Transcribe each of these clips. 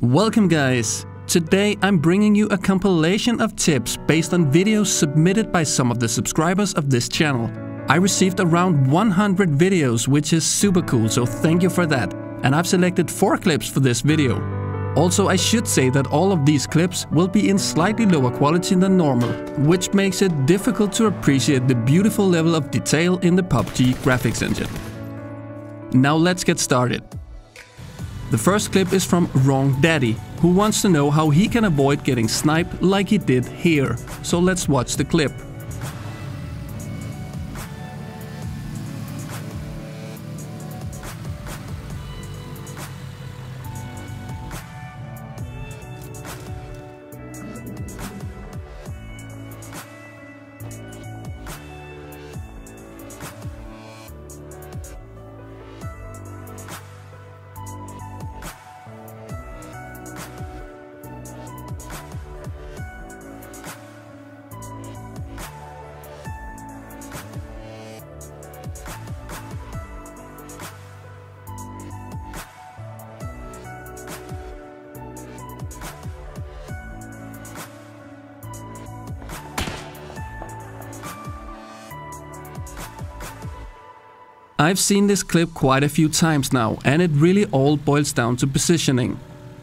Welcome guys! Today I'm bringing you a compilation of tips based on videos submitted by some of the subscribers of this channel. I received around 100 videos, which is super cool, so thank you for that. And I've selected 4 clips for this video. Also, I should say that all of these clips will be in slightly lower quality than normal, which makes it difficult to appreciate the beautiful level of detail in the PUBG graphics engine. Now let's get started. The first clip is from Wrong Daddy, who wants to know how he can avoid getting sniped like he did here. So let's watch the clip. I've seen this clip quite a few times now, and it really all boils down to positioning.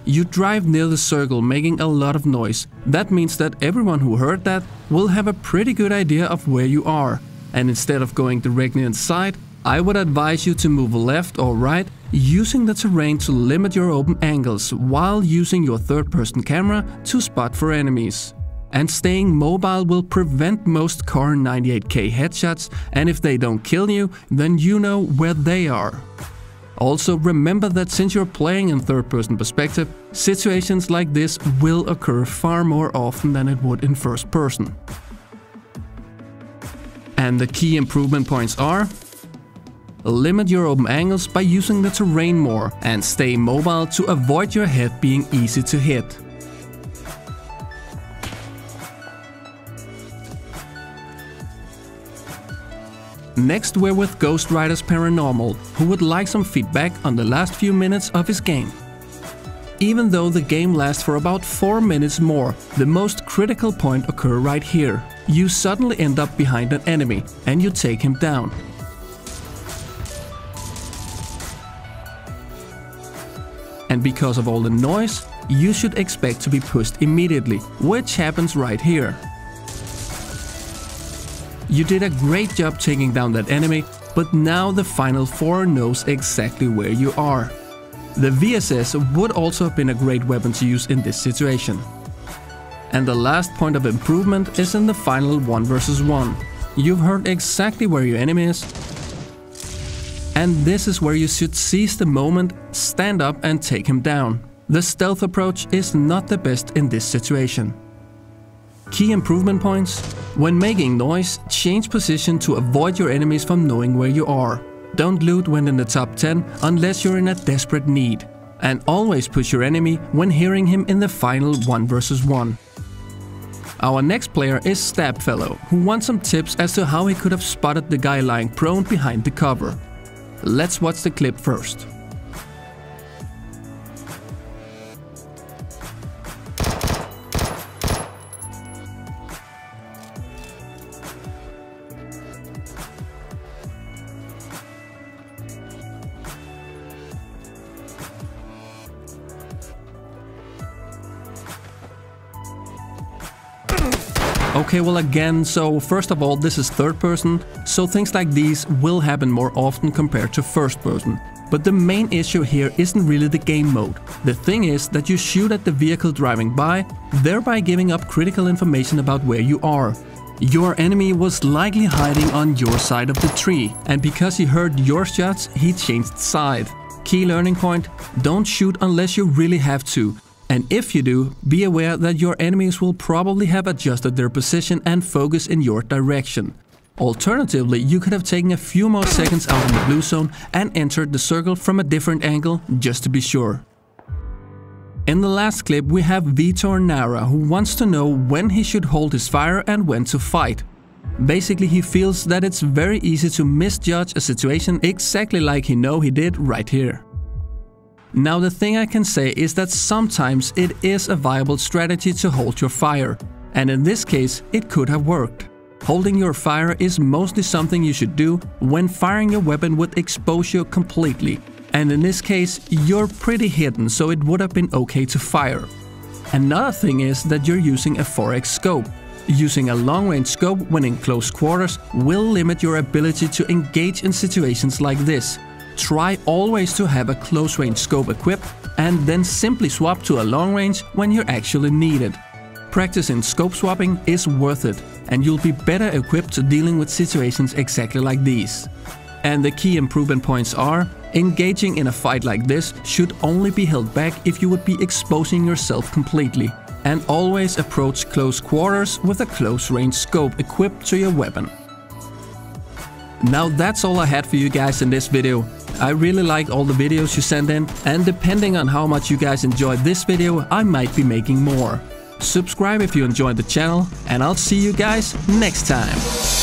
You drive near the circle making a lot of noise. That means that everyone who heard that will have a pretty good idea of where you are. And instead of going directly inside, I would advise you to move left or right, using the terrain to limit your open angles while using your third-person camera to spot for enemies. And staying mobile will prevent most Core 98K headshots, and if they don't kill you, then you know where they are. Also remember that since you're playing in third-person perspective, situations like this will occur far more often than it would in first person. And the key improvement points are: limit your open angles by using the terrain more, and stay mobile to avoid your head being easy to hit. Next, we're with Ghost Riders Paranormal, who would like some feedback on the last few minutes of his game. Even though the game lasts for about 4 minutes more, the most critical point occurs right here. You suddenly end up behind an enemy, and you take him down. And because of all the noise, you should expect to be pushed immediately, which happens right here. You did a great job taking down that enemy, but now the final 4 knows exactly where you are. The VSS would also have been a great weapon to use in this situation. And the last point of improvement is in the final 1 versus 1. You've heard exactly where your enemy is, and this is where you should seize the moment, stand up and take him down. The stealth approach is not the best in this situation. Key improvement points: when making noise, change position to avoid your enemies from knowing where you are. Don't loot when in the top 10 unless you're in a desperate need. And always push your enemy when hearing him in the final 1 versus 1. Our next player is Stabfellow, who wants some tips as to how he could have spotted the guy lying prone behind the cover. Let's watch the clip first. Okay, well again, so first of all, this is third person, so things like these will happen more often compared to first person. But the main issue here isn't really the game mode. The thing is that you shoot at the vehicle driving by, thereby giving up critical information about where you are. Your enemy was likely hiding on your side of the tree, and because he heard your shots, he changed side. Key learning point: don't shoot unless you really have to. And if you do, be aware that your enemies will probably have adjusted their position and focus in your direction. Alternatively, you could have taken a few more seconds out in the blue zone and entered the circle from a different angle, just to be sure. In the last clip, we have Vitor Nara, who wants to know when he should hold his fire and when to fight. Basically, he feels that it's very easy to misjudge a situation exactly like he did right here. Now the thing I can say is that sometimes it is a viable strategy to hold your fire, and in this case it could have worked. Holding your fire is mostly something you should do when firing your weapon would expose you completely, and in this case you're pretty hidden, so it would have been okay to fire. Another thing is that you're using a 4x scope. Using a long-range scope when in close quarters will limit your ability to engage in situations like this. Try always to have a close-range scope equipped and then simply swap to a long-range when you actually need it. Practicing scope swapping is worth it, and you'll be better equipped to dealing with situations exactly like these. And the key improvement points are: engaging in a fight like this should only be held back if you would be exposing yourself completely, and always approach close quarters with a close-range scope equipped to your weapon. Now that's all I had for you guys in this video. I really liked all the videos you sent in, and depending on how much you guys enjoyed this video, I might be making more. Subscribe if you enjoyed the channel, and I'll see you guys next time.